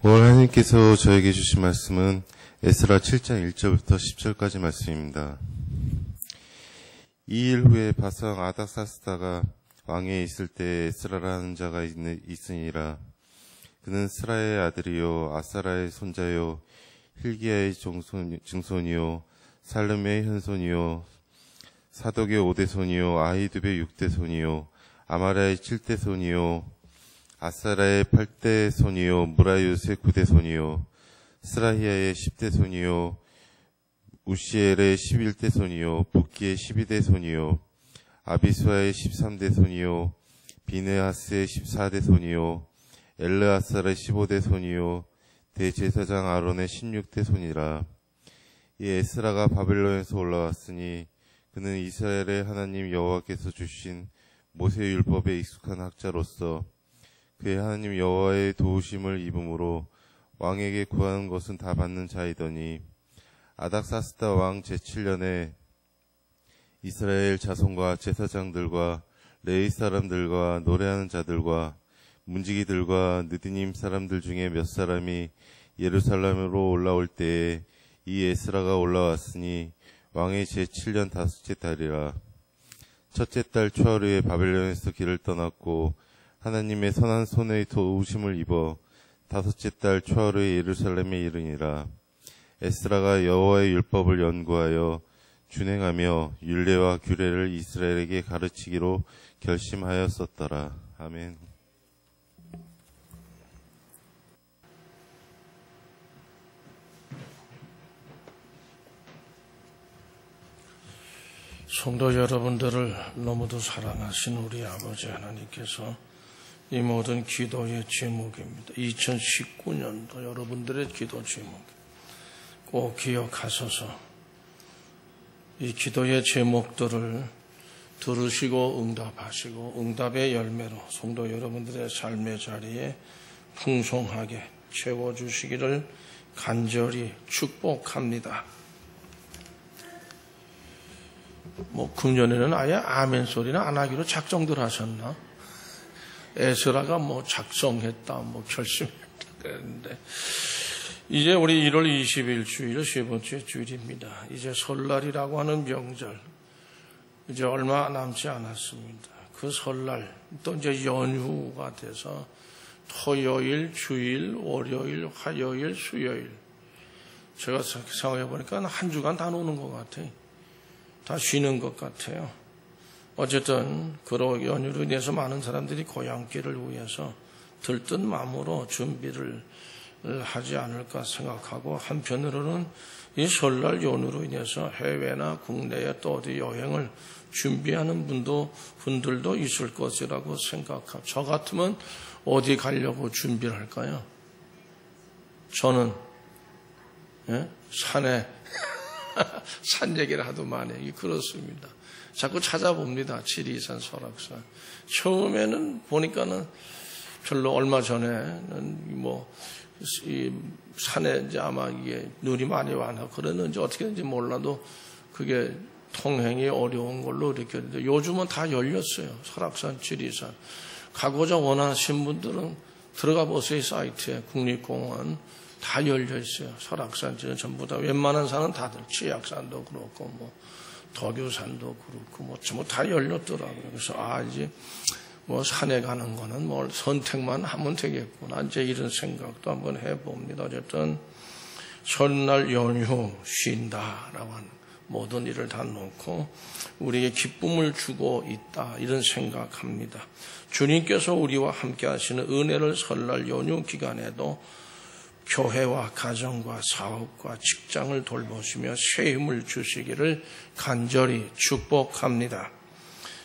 오늘 하나님께서 저에게 주신 말씀은 에스라 7장 1절부터 10절까지 말씀입니다. 2일 후에 바상 아닥사스다가 왕위에 있을 때 에스라라는 자가 있으니라. 그는 스라의 아들이요 아사라의 손자요 hil기야의 증손이요 살름의 현손이요 사독의 5대손이요 아히두의 6대손이요 아마라의 7대손이요 아사라의 8대손이요 무라윳의 9대손이요 스라히야의 10대손이요 우시엘의 11대손이요 붓기의 12대손이요 아비수아의 13대손이요 비느하스의 14대손이요 엘르아살의 15대손이요 대제사장 아론의 16대손이라. 이 에스라가 바벨론에서 올라왔으니 그는 이스라엘의 하나님 여호와께서 주신 모세율법에 익숙한 학자로서 그의 하나님 여호와의 도우심을 입음으로 왕에게 구하는 것은 다 받는 자이더니 아닥사스다 왕 제7년에 이스라엘 자손과 제사장들과 레위 사람들과 노래하는 자들과 문지기들과 느디님 사람들 중에 몇 사람이 예루살렘으로 올라올 때에 이 에스라가 올라왔으니 왕의 제7년 다섯째 달이라. 첫째 달 초하루에 바벨론에서 길을 떠났고 하나님의 선한 손의 도우심을 입어 다섯째 달 초하루에 예루살렘에 이르니라. 에스라가 여호와의 율법을 연구하여 준행하며 율례와 규례를 이스라엘에게 가르치기로 결심하였었더라. 아멘. 성도 여러분들을 너무도 사랑하신 우리 아버지 하나님께서 이 모든 기도의 제목입니다. 2019년도 여러분들의 기도 제목 꼭 기억하셔서 이 기도의 제목들을 들으시고 응답하시고 응답의 열매로 성도 여러분들의 삶의 자리에 풍성하게 채워주시기를 간절히 축복합니다. 금년에는 아예 아멘 소리는 안 하기로 작정들 하셨나? 에스라가 작성했다, 결심했다 그랬는데, 이제 우리 1월 20일 주일 세 번째 주일입니다. 이제 설날이라고 하는 명절, 이제 얼마 남지 않았습니다. 그 설날, 또 이제 연휴가 돼서 토요일, 주일, 월요일, 화요일, 수요일. 제가 생각해 보니까 한 주간 다 노는 것 같아요. 다 쉬는 것 같아요. 어쨌든 그런 연휴로 인해서 많은 사람들이 고향길을 위해서 들뜬 마음으로 준비를 하지 않을까 생각하고, 한편으로는 이 설날 연휴로 인해서 해외나 국내에 또 어디 여행을 준비하는 분들도 있을 것이라고 생각하고, 저 같으면 어디 가려고 준비를 할까요? 저는 산에 산 얘기를 하도 많이 해요. 그렇습니다. 자꾸 찾아봅니다. 지리산, 설악산. 처음에는 보니까는 별로 얼마 전에는 이 산에 이제 아마 이게 눈이 많이 와서 그랬는지 어떻게든지 몰라도 그게 통행이 어려운 걸로 이렇게 했는데 요즘은 다 열렸어요. 설악산, 지리산. 가고자 원하시는 분들은 들어가 보세요. 사이트에 국립공원. 다 열려 있어요. 설악산, 전부 다. 웬만한 산은 다들, 치악산도 그렇고, 덕유산도 그렇고, 전부 다 열렸더라고요. 그래서, 이제, 산에 가는 거는 선택만 하면 되겠구나. 이제 이런 생각도 한번 해봅니다. 어쨌든, 설날 연휴 쉰다라고 하는 모든 일을 다 놓고, 우리에게 기쁨을 주고 있다. 이런 생각합니다. 주님께서 우리와 함께 하시는 은혜를 설날 연휴 기간에도 교회와 가정과 사업과 직장을 돌보시며 새 힘을 주시기를 간절히 축복합니다.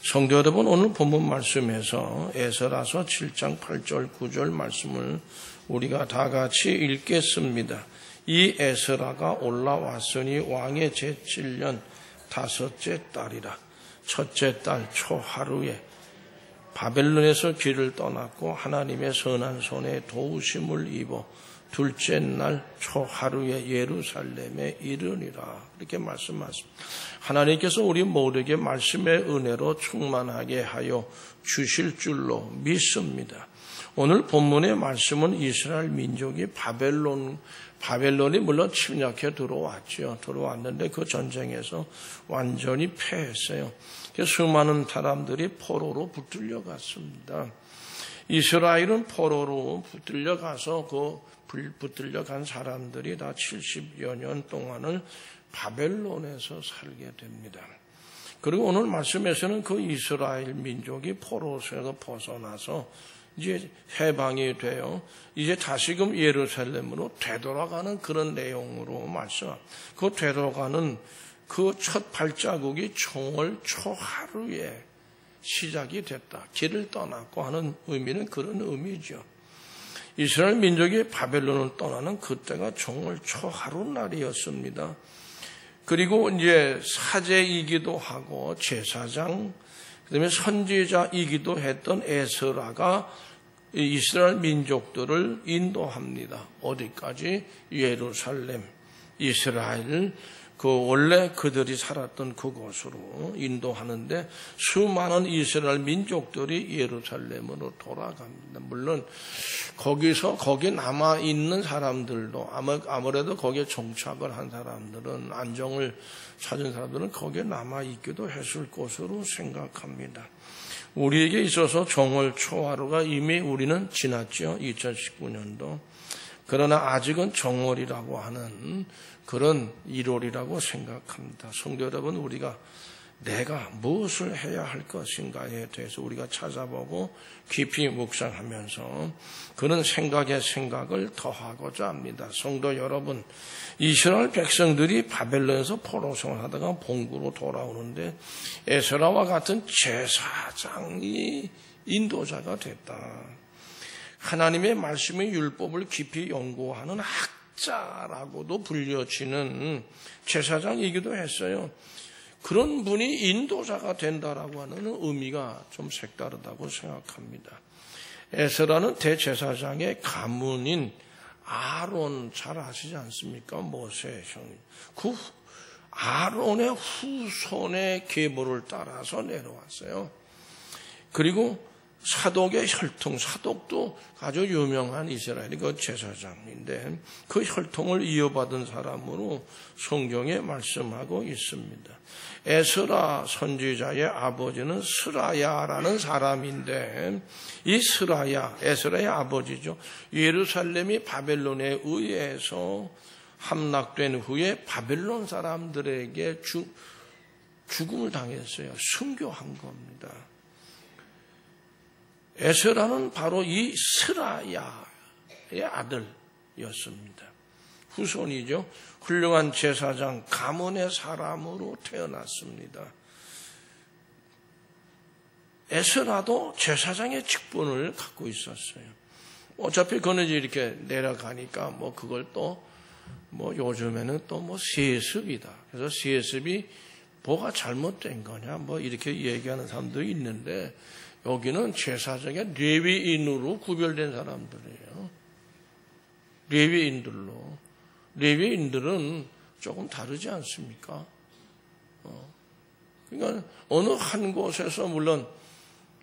성도 여러분, 오늘 본문 말씀에서 에스라서 7장 8절 9절 말씀을 우리가 다 같이 읽겠습니다. 이 에스라가 올라왔으니 왕의 제7년 다섯째 달이라. 첫째 달 초하루에 바벨론에서 길을 떠났고 하나님의 선한 손에 도우심을 입어 둘째 날 초하루에 예루살렘에 이르니라. 이렇게 말씀하십니다. 하나님께서 우리 모두에게 말씀의 은혜로 충만하게 하여 주실 줄로 믿습니다. 오늘 본문의 말씀은 이스라엘 민족이 바벨론이 물론 침략해 들어왔죠. 들어왔는데 그 전쟁에서 완전히 패했어요. 수많은 사람들이 포로로 붙들려 갔습니다. 이스라엘은 포로로 붙들려 가서 붙들려 간 사람들이 다 70여 년 동안을 바벨론에서 살게 됩니다. 그리고 오늘 말씀에서는 그 이스라엘 민족이 포로에서 벗어나서 이제 해방이 되어 이제 다시금 예루살렘으로 되돌아가는 그런 내용으로 그 되돌아가는 그 첫 발자국이 총월 초하루에 시작이 됐다. 길을 떠났고 하는 의미는 그런 의미죠. 이스라엘 민족이 바벨론을 떠나는 그때가 총월 초하루 날이었습니다. 그리고 이제 사제이기도 하고 제사장, 그다음에 선지자이기도 했던 에스라가 이스라엘 민족들을 인도합니다. 어디까지? 예루살렘, 이스라엘, 원래 그들이 살았던 그곳으로 인도하는데 수많은 이스라엘 민족들이 예루살렘으로 돌아갑니다. 물론 거기 남아있는 사람들도 아무래도 거기에 정착을 한 사람들은 안정을 찾은 사람들은 거기에 남아있기도 했을 것으로 생각합니다. 우리에게 있어서 정월 초하루가 이미 우리는 지났죠. 2019년도. 그러나 아직은 정월이라고 하는 그런 1월이라고 생각합니다. 성도 여러분, 우리가 내가 무엇을 해야 할 것인가에 대해서 우리가 찾아보고 깊이 묵상하면서 그런 생각을 더하고자 합니다. 성도 여러분, 이스라엘 백성들이 바벨론에서 포로 생활하다가 본국으로 돌아오는데 에스라와 같은 제사장이 인도자가 됐다. 하나님의 말씀의 율법을 깊이 연구하는 학자라고도 불려지는 제사장이기도 했어요. 그런 분이 인도자가 된다라고 하는 의미가 좀 색다르다고 생각합니다. 에스라는 대제사장의 가문인 아론 잘 아시지 않습니까? 모세의 형님. 그 아론의 후손의 계보를 따라서 내려왔어요. 그리고 사독의 혈통, 사독도 아주 유명한 이스라엘의 그 제사장인데 그 혈통을 이어받은 사람으로 성경에 말씀하고 있습니다. 에스라 선지자의 아버지는 스라야라는 사람인데 이 에스라의 아버지죠. 예루살렘이 바벨론에 의해서 함락된 후에 바벨론 사람들에게 죽음을 당했어요. 순교한 겁니다. 에스라는 바로 이 스라야의 아들이었습니다. 후손이죠. 훌륭한 제사장 가문의 사람으로 태어났습니다. 에스라도 제사장의 직분을 갖고 있었어요. 어차피 그는 이렇게 내려가니까 그걸 또 요즘에는 또 세습이다. 그래서 세습이 뭐가 잘못된 거냐 이렇게 얘기하는 사람도 있는데 여기는 제사장의 레위인으로 구별된 사람들이에요. 레위인들은 조금 다르지 않습니까? 그러니까 어느 한 곳에서 물론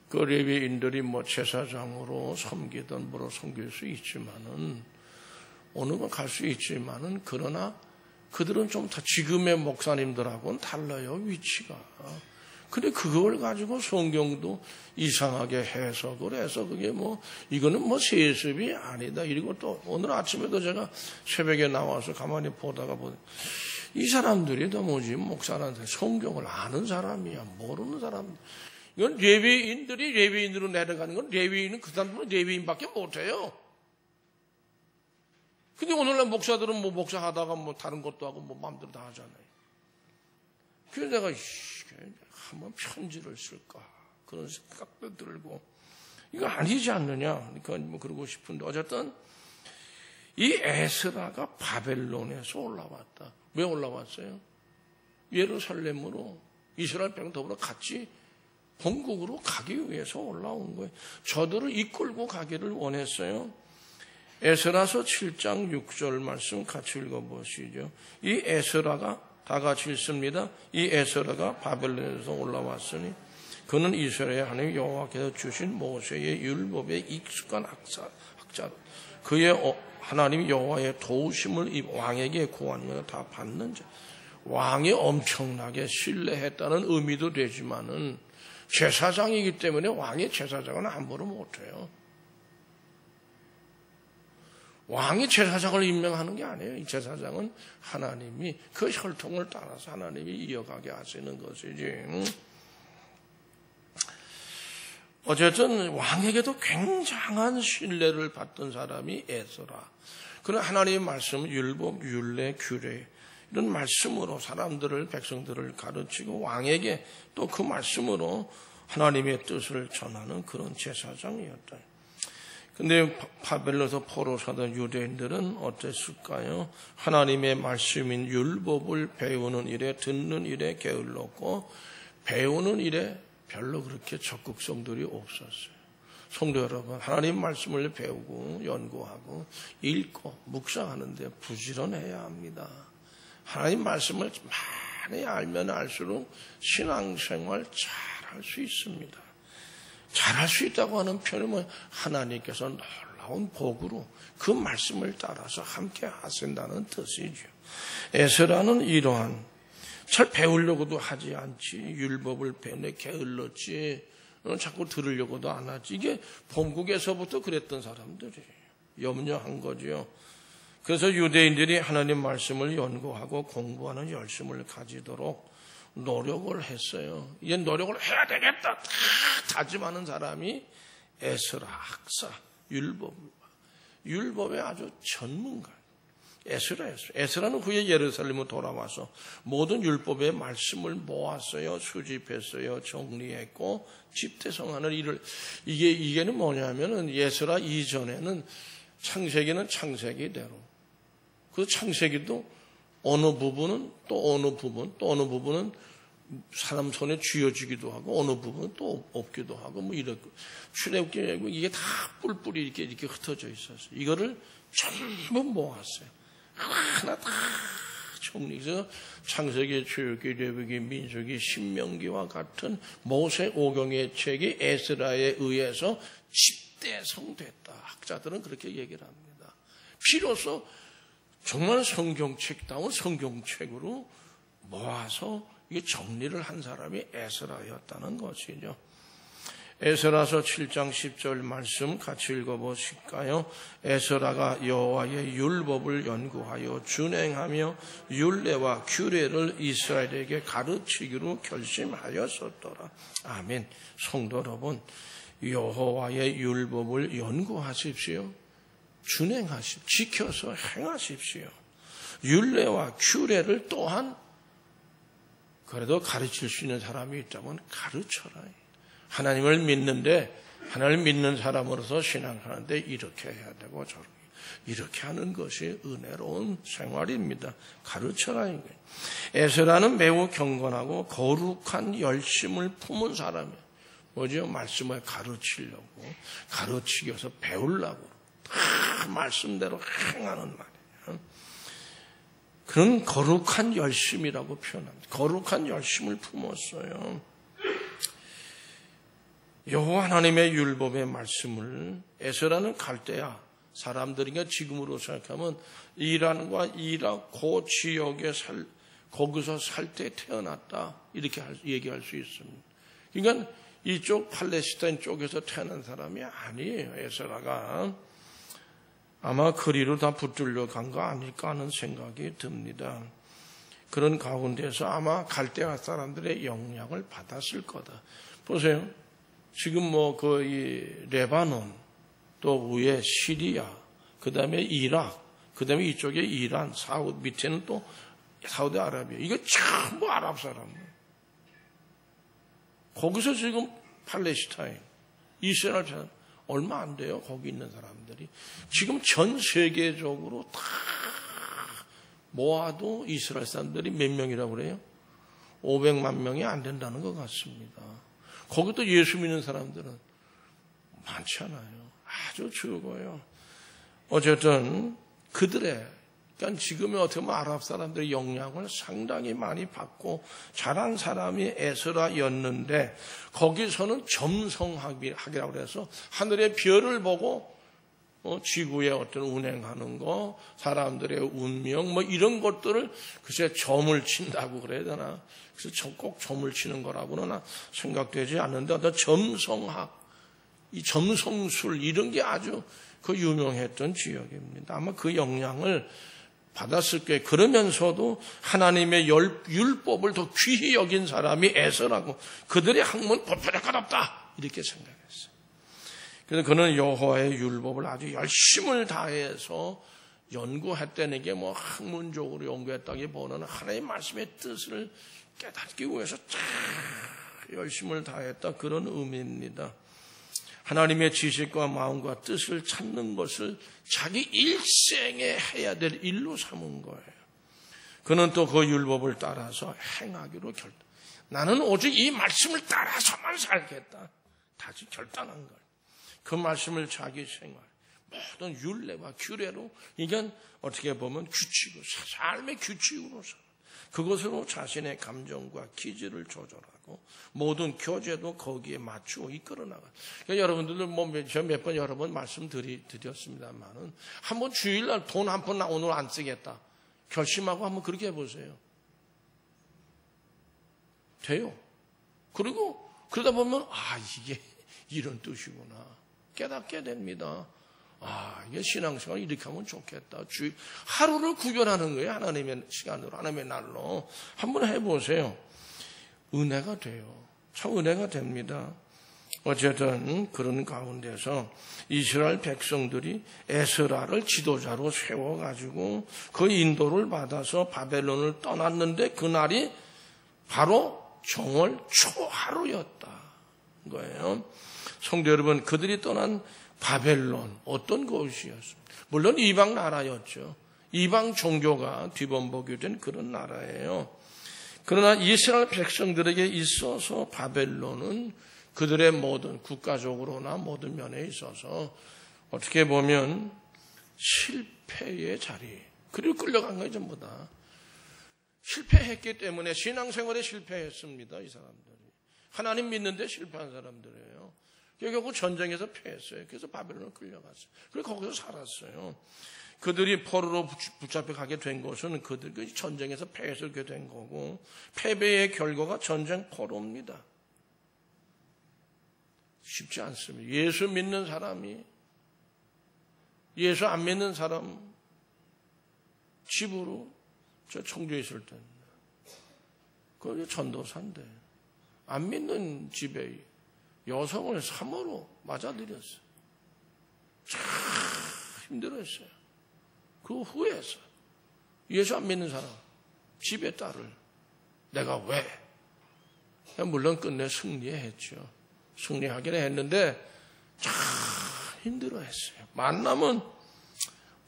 그 레위인들이 제사장으로 섬기던 섬길 수 있지만은 어느 건 갈 수 있지만은 그러나 그들은 좀 다 지금의 목사님들하고는 달라요, 위치가. 근데 그걸 가지고 성경도 이상하게 해석을 해서 그게 이거는 세습이 아니다. 이러고 또 오늘 아침에도 제가 새벽에 나와서 가만히 보다가 이 사람들이 도무지 목사한테 성경을 아는 사람이야, 모르는 사람. 이건 레위인으로 내려가는 건 레위인은 그 사람들은 레위인밖에 못해요. 근데 오늘날 목사들은 목사하다가 다른 것도 하고 마음대로 다 하잖아요. 그래서 내가 한번 편지를 쓸까 그런 생각도 들고 이거 아니지 않느냐 그러니까 그러고 싶은데 어쨌든 이 에스라가 바벨론에서 올라왔다. 왜 올라왔어요? 예루살렘으로 이스라엘 백성 더불어 같이 본국으로 가기 위해서 올라온 거예요. 저들을 이끌고 가기를 원했어요. 에스라서 7장 6절 말씀 같이 읽어보시죠. 이 에스라가 다 같이 읽습니다. 이 에스라가 바벨론에서 올라왔으니 그는 이스라엘 하나님 여호와께서 주신 모세의 율법에 익숙한 학자. 그의 하나님 여호와의 도우심을 왕에게 구하면 다 받는 자. 왕이 엄청나게 신뢰했다는 의미도 되지만은 제사장이기 때문에 왕의 제사장은 함부로 못해요. 왕이 제사장을 임명하는 게 아니에요. 이 제사장은 하나님이 그 혈통을 따라서 하나님이 이어가게 하시는 것이지. 어쨌든 왕에게도 굉장한 신뢰를 받던 사람이 에스라. 그는 하나님의 말씀, 율법, 율례, 규례 이런 말씀으로 사람들을, 백성들을 가르치고 왕에게 또 그 말씀으로 하나님의 뜻을 전하는 그런 제사장이었다. 근데 바벨론에서 포로 사던 유대인들은 어땠을까요? 하나님의 말씀인 율법을 배우는 일에, 듣는 일에 게을렀고 배우는 일에 별로 그렇게 적극성들이 없었어요. 성도 여러분, 하나님 말씀을 배우고 연구하고 읽고 묵상하는데 부지런해야 합니다. 하나님 말씀을 많이 알면 알수록 신앙생활 잘할 수 있습니다. 잘할 수 있다고 하는 표현은 하나님께서 놀라운 복으로 그 말씀을 따라서 함께 하신다는 뜻이죠. 에스라는 이러한 잘 배우려고도 하지 않지, 율법을 배우네 게을렀지, 자꾸 들으려고도 안 하지. 이게 본국에서부터 그랬던 사람들이 염려한 거죠. 그래서 유대인들이 하나님 말씀을 연구하고 공부하는 열심을 가지도록 노력을 했어요. 이제 노력을 해야 되겠다 다 다짐하는 사람이 에스라 학사, 율법의 아주 전문가 에스라였어요. 에스라는 후에 예루살렘으로 돌아와서 모든 율법의 말씀을 모았어요. 수집했어요. 정리했고 집대성하는 일을 이게는 뭐냐면은 에스라 이전에는 창세기는 창세기대로 그 창세기도 어느 부분은 또 어느 부분은 사람 손에 쥐어지기도 하고 어느 부분은 또 없기도 하고 뭐 이렇게 출애굽기고 이게 다 뿔뿔이 이렇게 흩어져 있었어요. 이거를 전부 모았어요. 하나 다 정리해서 창세기, 출애굽기, 레위기, 민수기, 신명기와 같은 모세 오경의 책이 에스라에 의해서 집대성됐다. 학자들은 그렇게 얘기를 합니다. 비로소 정말 성경책다운 성경책으로 모아서 이게 정리를 한 사람이 에스라였다는 것이죠. 에스라서 7장 10절 말씀 같이 읽어보실까요? 에스라가 여호와의 율법을 연구하여 준행하며 율례와 규례를 이스라엘에게 가르치기로 결심하였었더라. 아멘. 성도 여러분, 여호와의 율법을 연구하십시오. 준행하십시오. 지켜서 행하십시오. 율례와 규례를 또한 그래도 가르칠 수 있는 사람이 있다면 가르쳐라. 하나님을 믿는데 하나님을 믿는 사람으로서 신앙하는데 이렇게 해야 되고 저렇게 이렇게 하는 것이 은혜로운 생활입니다. 가르쳐라. 에스라는 매우 경건하고 거룩한 열심을 품은 사람이에요. 뭐죠? 말씀을 가르치려고 가르치기 위해서 배우려고 다 말씀대로 행하는 말이에요. 그런 거룩한 열심이라고 표현합니다. 거룩한 열심을 품었어요. 여호와 하나님의 율법의 말씀을 에스라는 갈대아 사람들이니까 지금으로 생각하면 이란과 이락 그 지역에 거기서 살 때 태어났다 이렇게 얘기할 수 있습니다. 그러니까 이쪽 팔레스타인 쪽에서 태어난 사람이 아니에요. 에스라가 아마 거리로 다 붙들려 간 거 아닐까 하는 생각이 듭니다. 그런 가운데서 아마 갈대아 사람들의 영향을 받았을 거다. 보세요. 지금 이 레바논, 또 위에 시리아, 그 다음에 이락, 그 다음에 이쪽에 이란, 밑에는 또 사우디아라비아. 이게 전부 아랍 사람이에요. 거기서 지금 팔레스타인, 이스라엘 사람, 얼마 안 돼요. 거기 있는 사람들이. 지금 전 세계적으로 다 모아도 이스라엘 사람들이 몇 명이라고 그래요? 500만 명이 안 된다는 것 같습니다. 거기도 예수 믿는 사람들은 많지 않아요. 아주 적어요. 어쨌든 그들의 그러니까 지금의 어떻게 보면 아랍 사람들의 영향을 상당히 많이 받고 자란 사람이 에스라였는데 거기서는 점성학이라고 해서 하늘의 별을 보고 지구의 어떤 운행하는 거, 사람들의 운명 뭐 이런 것들을 글쎄 점을 친다고 그래야 되나? 그래서 꼭 점을 치는 거라고는 생각되지 않는데 어떤 점성학, 이 점성술 이런 게 아주 그 유명했던 지역입니다. 아마 그 영향을 받았을 거예요. 그러면서도 하나님의 율법을 더 귀히 여긴 사람이 에서라고 그들의 학문 보편할 것 없다 이렇게 생각했어요. 그래서 그는 여호와의 율법을 아주 열심을 다해서 연구했다는 게 뭐 학문적으로 연구했다기보다는 하나님의 말씀의 뜻을 깨닫기 위해서 참 열심을 다했다 그런 의미입니다. 하나님의 지식과 마음과 뜻을 찾는 것을 자기 일생에 해야 될 일로 삼은 거예요. 그는 또 그 율법을 따라서 행하기로 나는 오직 이 말씀을 따라서만 살겠다. 다시 결단한 거예요. 그 말씀을 자기 생활, 모든 율례와 규례로 이건 어떻게 보면 규칙으로, 삶의 규칙으로 살아. 그것으로 자신의 감정과 기질을 조절하고 모든 교제도 거기에 맞추고 이끌어 나가. 그러니까 여러분들도 몇 번 여러 번 말씀드렸습니다만은 한번 주일날 돈 한 푼 나 오늘 안 쓰겠다 결심하고 한번 그렇게 해보세요. 돼요. 그리고 그러다 보면 이게 이런 뜻이구나 깨닫게 됩니다. 이게 신앙생활 이렇게 하면 좋겠다. 하루를 구별하는 거예요. 하나님의 시간으로, 하나님의 날로. 한번 해보세요. 은혜가 돼요. 참 은혜가 됩니다. 어쨌든 그런 가운데서 이스라엘 백성들이 에스라를 지도자로 세워가지고 그 인도를 받아서 바벨론을 떠났는데 그날이 바로 정월 초하루였다. 거예요. 성도 여러분, 그들이 떠난 바벨론 어떤 곳이었습니까? 물론 이방 나라였죠. 이방 종교가 뒤범벅이 된 그런 나라예요. 그러나 이스라엘 백성들에게 있어서 바벨론은 그들의 모든 국가적으로나 모든 면에 있어서 어떻게 보면 실패의 자리, 그리고 끌려간 거예요. 전부 다 실패했기 때문에 신앙생활에 실패했습니다. 이 사람들이 하나님 믿는데 실패한 사람들이에요. 결국 전쟁에서 패했어요. 그래서 바벨론을 끌려갔어요. 그래서 거기서 살았어요. 그들이 포로로 붙잡혀 가게 된 것은 그들이 전쟁에서 패해서 그렇게 된 거고, 패배의 결과가 전쟁 포로입니다. 쉽지 않습니다. 예수 믿는 사람이 예수 안 믿는 사람 집으로 저 청주에 있을 때 그게 전도사인데 안 믿는 집에 여성을 3호로 맞아들였어요. 참 힘들었어요. 그 후에서 예수 안 믿는 사람 집의 딸을 내가 왜? 물론 끝내 승리했죠. 승리하기는 했는데 참 힘들어했어요. 만나면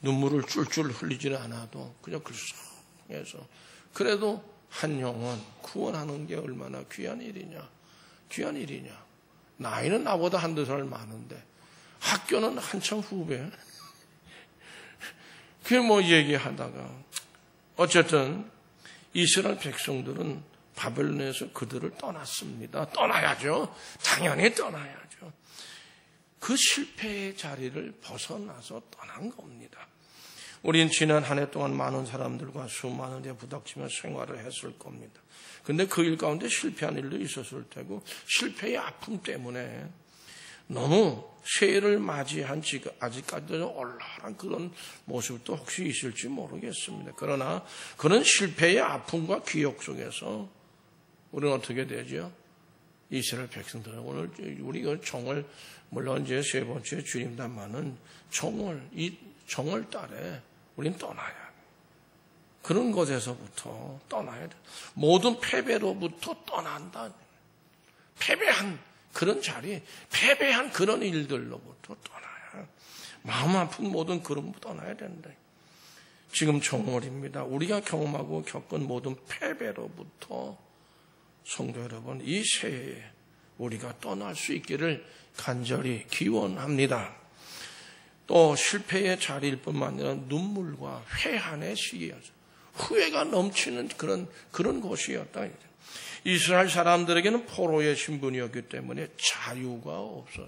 눈물을 쫄쫄 흘리지는 않아도 그냥 글썽해서 그래도 한 영혼 구원하는 게 얼마나 귀한 일이냐. 귀한 일이냐. 나이는 나보다 한두 살 많은데 학교는 한참 후배. 그게 뭐 얘기하다가 어쨌든 이스라엘 백성들은 바벨론에서 그들을 떠났습니다. 떠나야죠. 당연히 떠나야죠. 그 실패의 자리를 벗어나서 떠난 겁니다. 우린 지난 한 해 동안 많은 사람들과 수많은 데 부닥치며 생활을 했을 겁니다. 근데 그 일 가운데 실패한 일도 있었을 테고 실패의 아픔 때문에 너무 새해를 맞이한 지가 아직까지도 얼얼한 그런 모습도 혹시 있을지 모르겠습니다. 그러나 그런 실패의 아픔과 기억 속에서 우리는 어떻게 되죠? 이스라엘 백성들은 오늘 우리가 정월 물론 이제 세 번째 주님답만은 이 정월 달에 우리는 떠나야 돼. 그런 곳에서부터 떠나야 돼. 모든 패배로부터 떠난다. 패배한 그런 자리, 패배한 그런 일들로부터 떠나야. 마음 아픈 모든 그런 떠나야 된다. 지금 정월입니다. 우리가 경험하고 겪은 모든 패배로부터 성도 여러분, 이 새해에 우리가 떠날 수 있기를 간절히 기원합니다. 또 실패의 자리일 뿐만 아니라 눈물과 회한의 시기였죠. 후회가 넘치는 그런 곳이었다. 이스라엘 사람들에게는 포로의 신분이었기 때문에 자유가 없었어.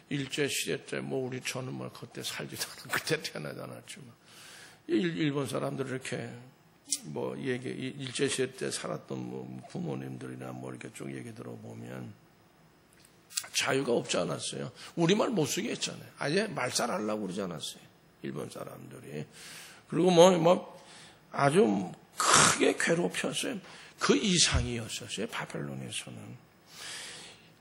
일제시대 때 저는 그때 살지도 않았고 그때 태어나지 않았지만 일본 사람들 이렇게 일제시대 때 살았던 부모님들이나 이렇게 쭉 얘기 들어보면 자유가 없지 않았어요. 우리말 못 쓰게 했잖아요. 아예 말살 하려고 그러지 않았어요. 일본 사람들이. 그리고 아주 크게 괴롭혔어요. 그 이상이었었어요. 바벨론에서는.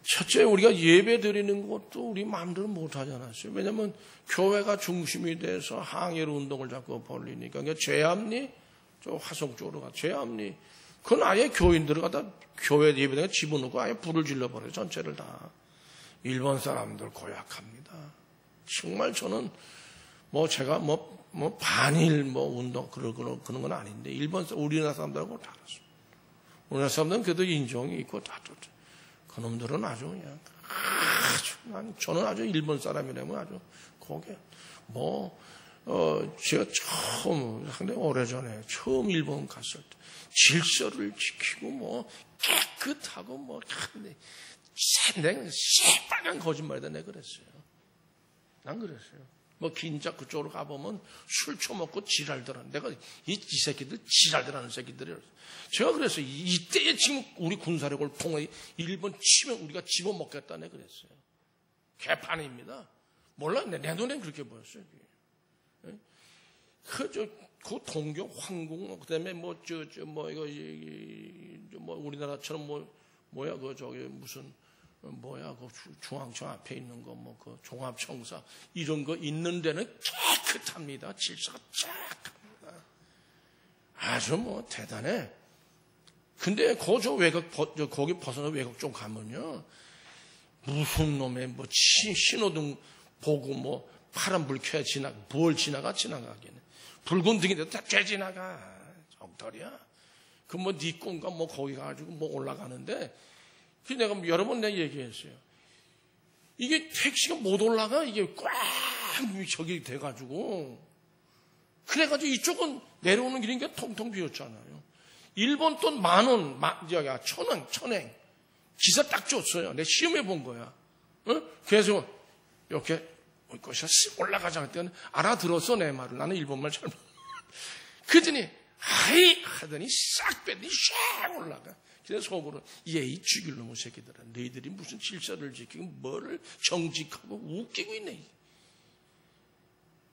첫째, 우리가 예배 드리는 것도 우리 마음대로 못 하지 않았어요. 왜냐하면 교회가 중심이 돼서 항일 운동을 자꾸 벌리니까. 그러니까 죄합리, 저 화성 쪽으로 가. 죄합리. 그건 아예 교인들을 갖다 교회 예배당에 집어넣고 아예 불을 질러버려요. 전체를 다. 일본 사람들 고약합니다. 정말 저는 제가 반일 운동 그런 건 아닌데 우리나라 사람들하고 다르죠. 우리나라 사람들은 그래도 인종이 있고 다 좋죠. 그놈들은 아주 그냥 저는 아주 일본 사람이라면 아주 거기에 제가 상당히 오래전에 처음 일본 갔을 때 질서를 지키고 깨끗하고 새빨간 거짓말이다 내가 그랬어요. 난 그랬어요. 긴자 그쪽으로 가보면 술 처먹고 지랄들하는 내가 이 새끼들 지랄들하는 새끼들이었어요. 제가 그랬어요. 이때에 지금 우리 군사력을 통해 일본 치면 우리가 집어먹겠다 내가 그랬어요. 개판입니다. 몰랐네. 내 눈엔 그렇게 보였어요. 그 동경 황궁 그다음에 우리나라처럼 무슨 그 중앙청 앞에 있는 그 종합청사 이런 거 있는 데는 깨끗합니다. 질서가 쫙합니다. 아주 대단해. 근데 거기 벗어나 외곽 좀 가면요 무슨 놈의 신호등 보고 파란불 켜야 뭘 지나가기는 붉은 등인데도 다 쬐 지나가. 엉터리야. 네 꿈과 거기 가가지고 올라가는데 내가 여러 번 내가 얘기했어요. 이게 택시가 못 올라가. 이게 꽉 저기 돼가지고. 그래가지고 이쪽은 내려오는 길이니까 통통 비었잖아요. 일본 돈 10,000원, 1,000원. 기사 딱 줬어요. 내가 시험해 본 거야. 그래서 이렇게 올라가자 했더니 알아들었어 내 말을. 나는 일본말 잘 모르. 그러더니 하이 하더니 싹 뺐더니 샥 올라가. 그래서 속으로 이 죽일 놈의 새끼들아. 너희들이 무슨 질서를 지키고 뭐를 정직하고 웃기고 있네.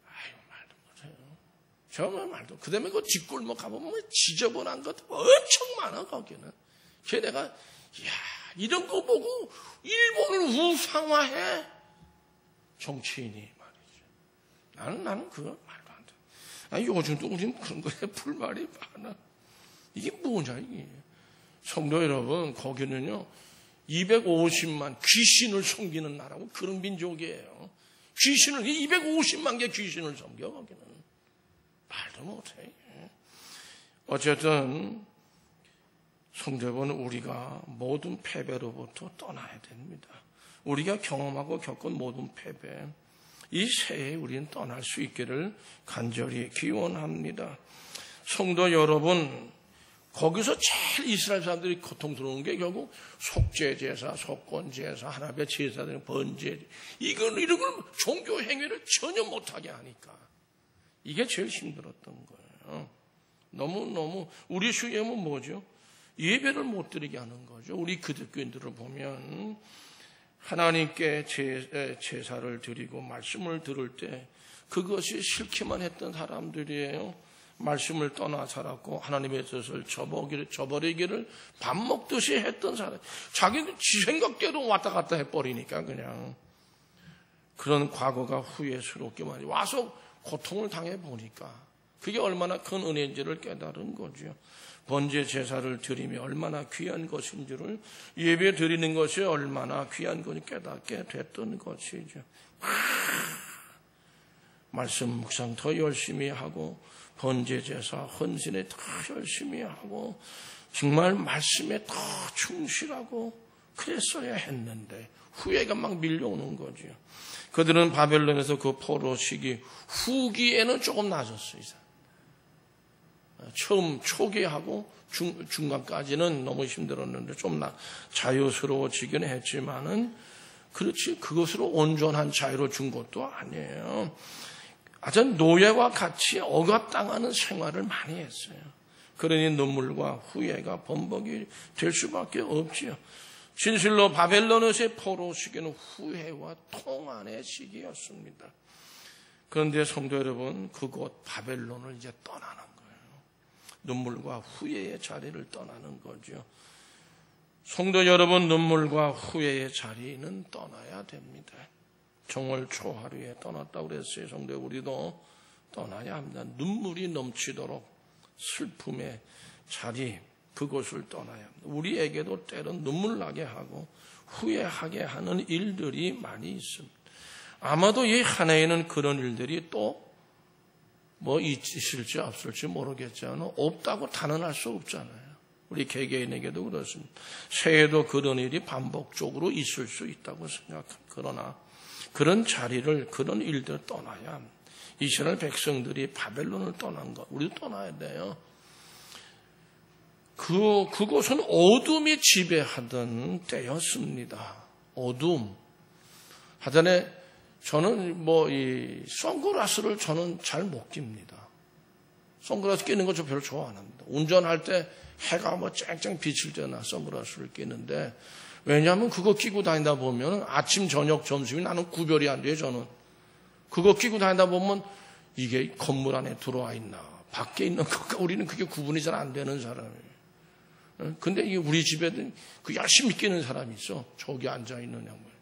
아유 말도 못해요. 정말 말도. 그 다음에 그 뒷골목 가보면 지저분한 것 엄청 많아 거기는. 그래서 내가 이런 거 보고 일본을 우상화해. 정치인이 말이죠. 나는 그거 말도 안 돼. 요즘도 우리는 그런 거에 불만이 많아. 이게 뭐냐 이게. 성도 여러분, 거기는요, 250만 귀신을 섬기는 나라고 그런 민족이에요. 250만 개 귀신을 섬겨, 거기는. 말도 못해. 어쨌든, 성도 여러분, 우리가 모든 패배로부터 떠나야 됩니다. 우리가 경험하고 겪은 모든 패배, 이 새해에 우리는 떠날 수 있기를 간절히 기원합니다. 성도 여러분, 거기서 제일 이스라엘 사람들이 고통스러운 게 결국 속죄제사, 속건제사, 하나님의 제사들, 번제, 이런 걸 종교 행위를 전혀 못하게 하니까 이게 제일 힘들었던 거예요. 너무 우리 수염은 뭐죠? 예배를 못 드리게 하는 거죠. 우리 기독교인들을 보면 하나님께 제사를 드리고 말씀을 들을 때 그것이 싫기만 했던 사람들이에요. 말씀을 떠나 살았고 하나님의 뜻을 저버리기를 밥 먹듯이 했던 사람. 자기는 지 생각대로 왔다 갔다 해버리니까 그냥. 그런 과거가 후회스럽게만 와서 고통을 당해보니까 그게 얼마나 큰 은혜인지를 깨달은 거죠. 번제 제사를 드리며 얼마나 귀한 것인지를 예배 드리는 것이 얼마나 귀한 것인지 깨닫게 됐던 것이죠. 말씀 묵상 더 열심히 하고 번제 제사 헌신에 더 열심히 하고 정말 말씀에 더 충실하고 그랬어야 했는데 후회가 막 밀려오는 거죠. 그들은 바벨론에서 그 포로 시기 후기에는 조금 나아졌어요. 처음 초기하고 중간까지는 너무 힘들었는데 좀 자유스러워지긴 했지만은 그렇지 그것으로 온전한 자유를 준 것도 아니에요. 아주 노예와 같이 억압당하는 생활을 많이 했어요. 그러니 눈물과 후회가 범벅이 될 수밖에 없지요. 진실로 바벨론에서의 포로 시기는 후회와 통한의 시기였습니다. 그런데 성도 여러분, 그곳 바벨론을 이제 떠나는 거예요. 눈물과 후회의 자리를 떠나는 거죠. 성도 여러분, 눈물과 후회의 자리는 떠나야 됩니다. 정월 초하루에 떠났다고 그랬어요. 성도 우리도 떠나야 합니다. 눈물이 넘치도록 슬픔의 자리, 그곳을 떠나야 합니다. 우리에게도 때론 눈물 나게 하고 후회하게 하는 일들이 많이 있습니다. 아마도 이 한 해에는 그런 일들이 또 뭐 있을지 없을지 모르겠지만 없다고 단언할 수 없잖아요. 우리 개개인에게도 그렇습니다. 새해에도 그런 일이 반복적으로 있을 수 있다고 생각합니다. 그러나 그런 자리를, 그런 일들을 떠나야 합니다. 이스라엘 백성들이 바벨론을 떠난 것, 우리도 떠나야 돼요. 그곳은 어둠이 지배하던 때였습니다. 어둠. 하전에 저는 이 선글라스를 저는 잘 못 낍니다. 선글라스 끼는 거 저 별로 좋아 안 합니다. 운전할 때 해가 쨍쨍 비칠 때나 선글라스를 끼는데, 왜냐하면 그거 끼고 다니다 보면 아침, 저녁, 점심이 나는 구별이 안 돼요, 저는. 그거 끼고 다니다 보면 이게 건물 안에 들어와 있나, 밖에 있는 것과 우리는 그게 구분이 잘 안 되는 사람이에요. 근데 이게 우리 집에는 그 열심히 끼는 사람이 있어. 저기 앉아있는 양반.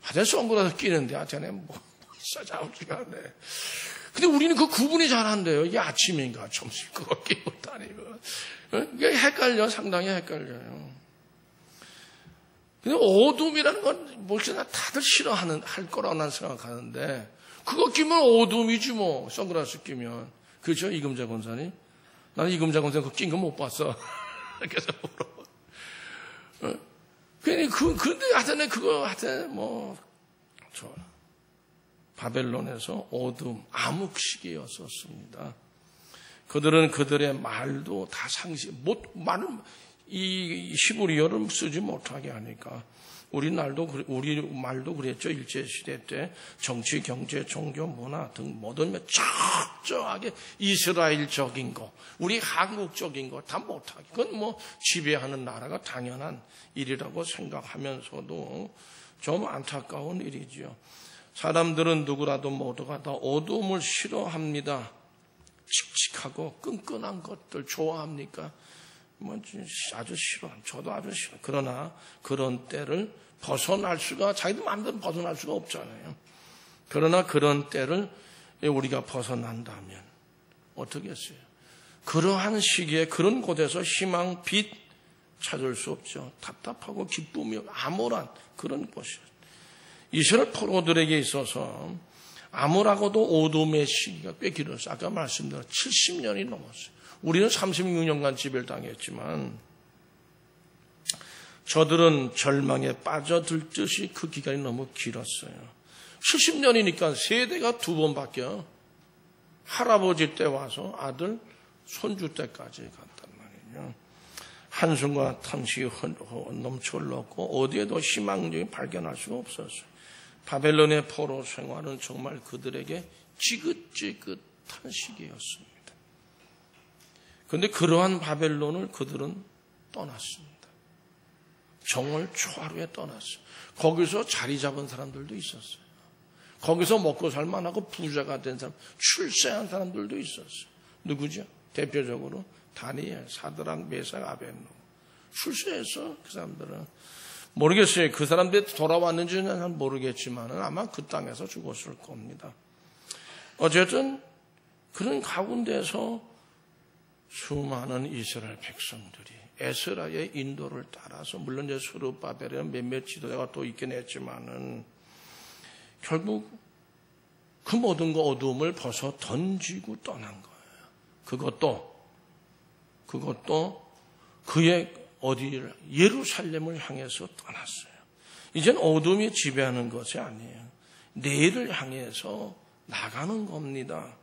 하여튼 선글라스 끼는데, 하여튼 싸자오지가 않네. 근데 우리는 그 구분이 잘 안 돼요. 이게 아침인가, 점심, 그거 끼고 다니고. 이게 헷갈려, 상당히 헷갈려요. 근데 어둠이라는 건 뭘지나 다들 할 거라고 난 생각하는데, 그거 끼면 어둠이지 뭐, 선글라스 끼면. 그렇죠, 이금자 권사님? 나는 이금자 권사님 그거 낀 거 못 봤어. 그래서 물어. 근데 하여튼 바벨론에서 어둠, 암흑시기였었습니다. 그들은 그들의 말도 다 이 히브리어를 쓰지 못하게 하니까 우리 말도 그랬죠. 일제시대 때 정치, 경제, 종교, 문화 등 모든 철저하게 이스라엘적인 거, 우리 한국적인 거 다 못하게. 그건 지배하는 나라가 당연한 일이라고 생각하면서도 좀 안타까운 일이지요. 사람들은 누구라도 모두가 다 어둠을 싫어합니다. 칙칙하고 끈끈한 것들 좋아합니까? 아주 싫어. 저도 아주 싫어. 그러나 그런 때를 자기들 마음대로 벗어날 수가 없잖아요. 그러나 그런 때를 우리가 벗어난다면 어떻게 했어요? 그러한 시기에 그런 곳에서 희망, 빛 찾을 수 없죠. 답답하고 기쁨이 암울한 그런 곳이에요. 이스라엘 포로들에게 있어서 암울하고도 어둠의 시기가 꽤 길었어요. 아까 말씀드린 70년이 넘었어요. 우리는 36년간 지배를 당했지만 저들은 절망에 빠져들듯이 그 기간이 너무 길었어요. 70년이니까 세대가 두 번 바뀌어. 할아버지 때 와서 아들, 손주 때까지 갔단 말이에요. 한숨과 탐식이 넘쳐 흘렀고 어디에도 희망적인 발견할 수가 없었어요. 바벨론의 포로 생활은 정말 그들에게 지긋지긋한 시기였습니다. 그런데 그러한 바벨론을 그들은 떠났습니다. 정월 초하루에 떠났어요. 거기서 자리 잡은 사람들도 있었어요. 거기서 먹고 살만하고 부자가 된 사람, 출세한 사람들도 있었어요. 누구죠? 대표적으로 다니엘, 사드락, 메삭, 아벳노고. 출세했어, 그 사람들은. 모르겠어요. 그 사람들이 돌아왔는지는 모르겠지만 아마 그 땅에서 죽었을 겁니다. 어쨌든 그런 가운데서 수많은 이스라엘 백성들이 에스라의 인도를 따라서, 물론 이제 스룹바벨에 몇몇 지도자가 또 있긴 했지만은 결국 그 모든 거 어두움을 벗어 던지고 떠난 거예요. 그것도 그의 어디를 예루살렘을 향해서 떠났어요. 이젠 어둠이 지배하는 것이 아니에요. 내일을 향해서 나가는 겁니다.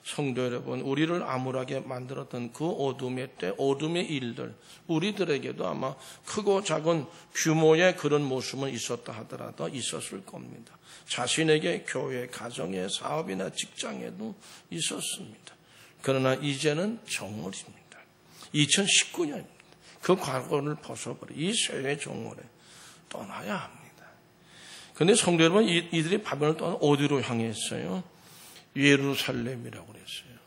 성도 여러분, 우리를 암울하게 만들었던 그 어둠의 때, 어둠의 일들, 우리들에게도 아마 크고 작은 규모의 그런 모습은 있었다 하더라도 있었을 겁니다. 자신에게 교회, 가정에, 사업이나 직장에도 있었습니다. 그러나 이제는 정월입니다. 2019년입니다. 그 과거를 벗어버려 이 새해 정월에 떠나야 합니다. 그런데 성도 여러분, 이들이 바벨론을 떠나 어디로 향했어요? 예루살렘이라고 그랬어요.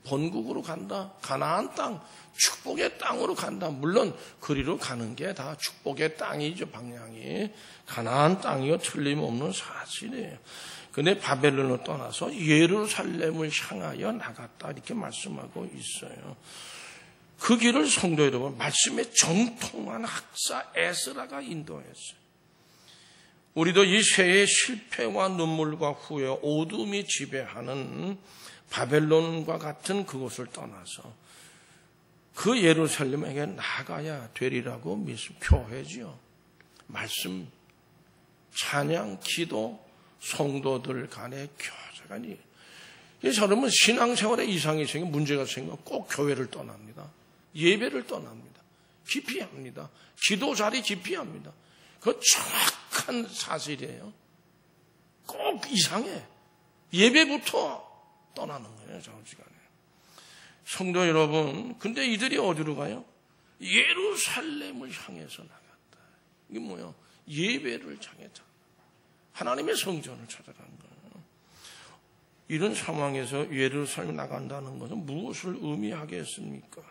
본국으로 간다. 가나안 땅, 축복의 땅으로 간다. 물론 그리로 가는 게 다 축복의 땅이죠. 방향이 가나안 땅이요, 틀림없는 사실이에요. 그런데 바벨론으로 떠나서 예루살렘을 향하여 나갔다, 이렇게 말씀하고 있어요. 그 길을 성도 여러분, 말씀에 정통한 학사 에스라가 인도했어요. 우리도 이 새해의 실패와 눈물과 후회, 어둠이 지배하는 바벨론과 같은 그곳을 떠나서 그 예루살렘에게 나가야 되리라고 믿습니다. 교회지요. 말씀, 찬양, 기도, 성도들 간의 교제간이. 저러면 신앙생활에 이상이 생기면 문제가 생기면 꼭 교회를 떠납니다. 예배를 떠납니다. 기피합니다. 기도 자리 기피합니다. 그건 정확한 사실이에요. 꼭 이상해. 예배부터 떠나는 거예요, 정시간에. 성도 여러분, 근데 이들이 어디로 가요? 예루살렘을 향해서 나갔다. 이게 뭐예요? 예배를 향해서 하나님의 성전을 찾아가는 거예요. 이런 상황에서 예루살렘에 나간다는 것은 무엇을 의미하겠습니까?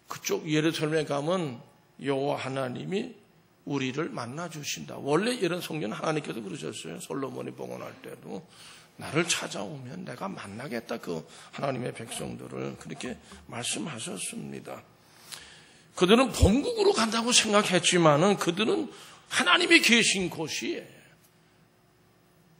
그쪽 예루살렘에 가면 여호와 하나님이 우리를 만나 주신다. 원래 이런 성전은 하나님께서 그러셨어요. 솔로몬이 봉헌할 때도 나를 찾아오면 내가 만나겠다. 그 하나님의 백성들을 그렇게 말씀하셨습니다. 그들은 본국으로 간다고 생각했지만은 그들은 하나님이 계신 곳이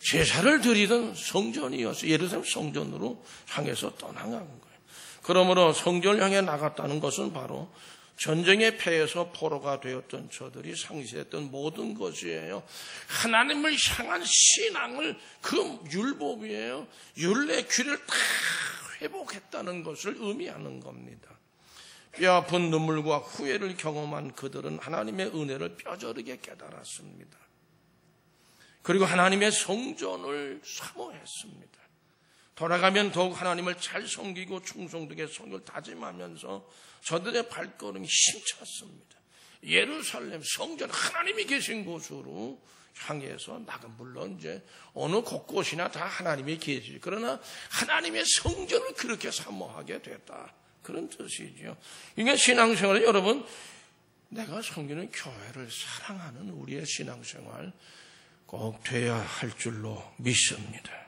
제사를 드리던 성전이어서 예루살렘 성전으로 향해서 떠나간 거예요. 그러므로 성전을 향해 나갔다는 것은 바로 전쟁의 패에서 포로가 되었던 저들이 상실했던 모든 것이에요. 하나님을 향한 신앙을, 그 율법이에요. 율례 규례를 다 회복했다는 것을 의미하는 겁니다. 뼈아픈 눈물과 후회를 경험한 그들은 하나님의 은혜를 뼈저리게 깨달았습니다. 그리고 하나님의 성전을 사모했습니다. 돌아가면 더욱 하나님을 잘 섬기고 충성되게 성경을 다짐하면서 저들의 발걸음이 힘찼습니다. 예루살렘 성전, 하나님이 계신 곳으로 향해서 나가. 물론 이제 어느 곳곳이나 다 하나님이 계시죠. 그러나 하나님의 성전을 그렇게 사모하게 됐다. 그런 뜻이죠. 그러니까 신앙생활에 여러분, 내가 섬기는 교회를 사랑하는 우리의 신앙생활 꼭 돼야 할 줄로 믿습니다.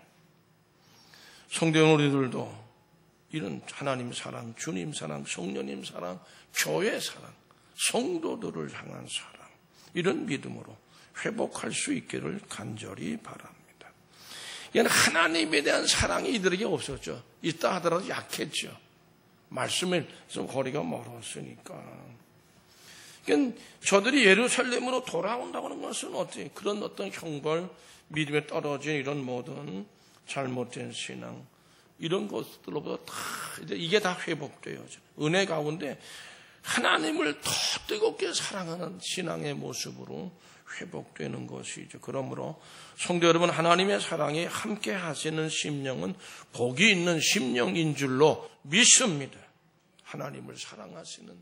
성도 우리들도 이런 하나님 사랑, 주님 사랑, 성령님 사랑, 교회 사랑, 성도들을 향한 사랑, 이런 믿음으로 회복할 수 있기를 간절히 바랍니다. 이건 하나님에 대한 사랑이 이들에게 없었죠. 있다 하더라도 약했죠. 말씀에 좀 거리가 멀었으니까. 그러니까 저들이 예루살렘으로 돌아온다고 하는 것은 어떻게 그런 어떤 형벌, 믿음에 떨어진 이런 모든 잘못된 신앙, 이런 것들로부터 다 이게 다 회복돼요. 은혜 가운데 하나님을 더 뜨겁게 사랑하는 신앙의 모습으로 회복되는 것이죠. 그러므로 성도 여러분, 하나님의 사랑이 함께 하시는 심령은 복이 있는 심령인 줄로 믿습니다. 하나님을 사랑하시는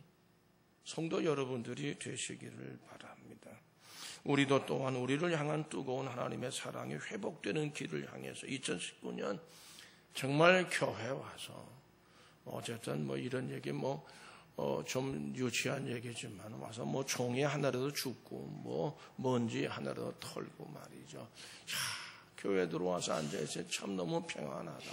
성도 여러분들이 되시기를 바랍니다. 우리도 또한 우리를 향한 뜨거운 하나님의 사랑이 회복되는 길을 향해서 2019년 정말 교회 와서 어쨌든 이런 얘기 좀 유치한 얘기지만 와서 종이 하나라도 죽고 먼지 하나라도 털고 말이죠. 교회 들어와서 앉아있어야 참 너무 평안하다.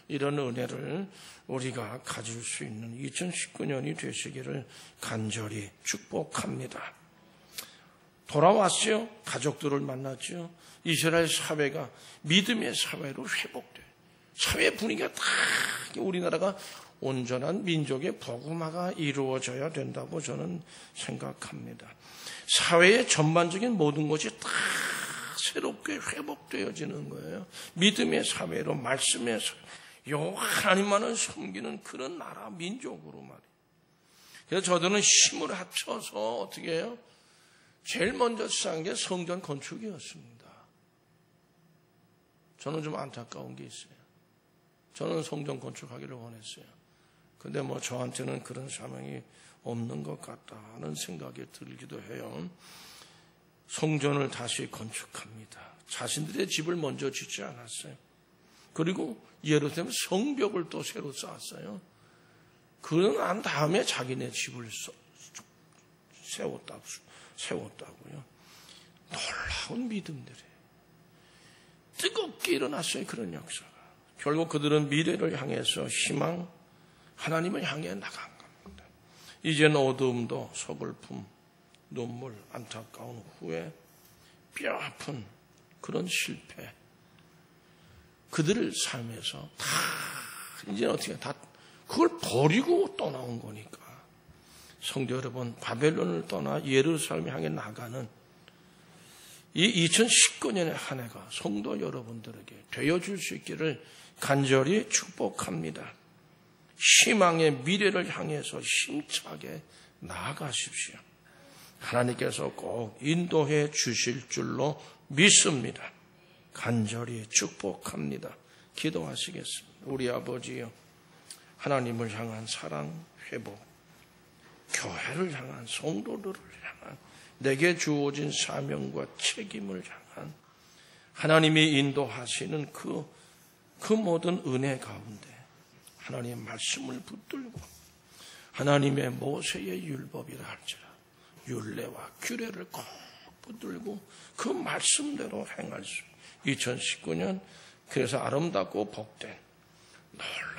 이런 은혜를 우리가 가질 수 있는 2019년이 되시기를 간절히 축복합니다. 돌아왔죠. 가족들을 만났죠. 이스라엘 사회가 믿음의 사회로 회복돼요. 사회 분위기가 다 우리나라가 온전한 민족의 복음화가 이루어져야 된다고 저는 생각합니다. 사회의 전반적인 모든 것이 다 새롭게 회복되어지는 거예요. 믿음의 사회로, 말씀의 사회, 하나님만을 섬기는 그런 나라, 민족으로 말이에요. 그래서 저들은 힘을 합쳐서 어떻게 해요? 제일 먼저 시작한 게 성전 건축이었습니다. 저는 좀 안타까운 게 있어요. 저는 성전 건축하기를 원했어요. 근데 저한테는 그런 사명이 없는 것 같다는 생각이 들기도 해요. 성전을 다시 건축합니다. 자신들의 집을 먼저 짓지 않았어요. 그리고 예루살렘 성벽을 또 새로 쌓았어요. 그런 다음에 자기네 집을 세웠다고요. 놀라운 믿음들이에요. 뜨겁게 일어났어요. 그런 역사가. 결국 그들은 미래를 향해서 희망, 하나님을 향해 나간 겁니다. 이제는 어두움도 서글픔, 눈물, 안타까운 후회, 뼈아픈 그런 실패. 그들을 삶에서 다 이제 어떻게 다 그걸 버리고 떠나온 거니까. 성도 여러분, 바벨론을 떠나 예루살렘을 향해 나가는 이 2019년의 한 해가 성도 여러분들에게 되어줄 수 있기를 간절히 축복합니다. 희망의 미래를 향해서 힘차게 나아가십시오. 하나님께서 꼭 인도해 주실 줄로 믿습니다. 간절히 축복합니다. 기도하시겠습니다. 우리 아버지요, 하나님을 향한 사랑, 회복, 교회를 향한, 성도들을 향한, 내게 주어진 사명과 책임을 향한 하나님이 인도하시는 그 모든 은혜 가운데 하나님의 말씀을 붙들고 하나님의 모세의 율법이라 할지라 율례와 규례를 꼭 붙들고 그 말씀대로 행할 수 2019년 그래서 아름답고 복된 놀라운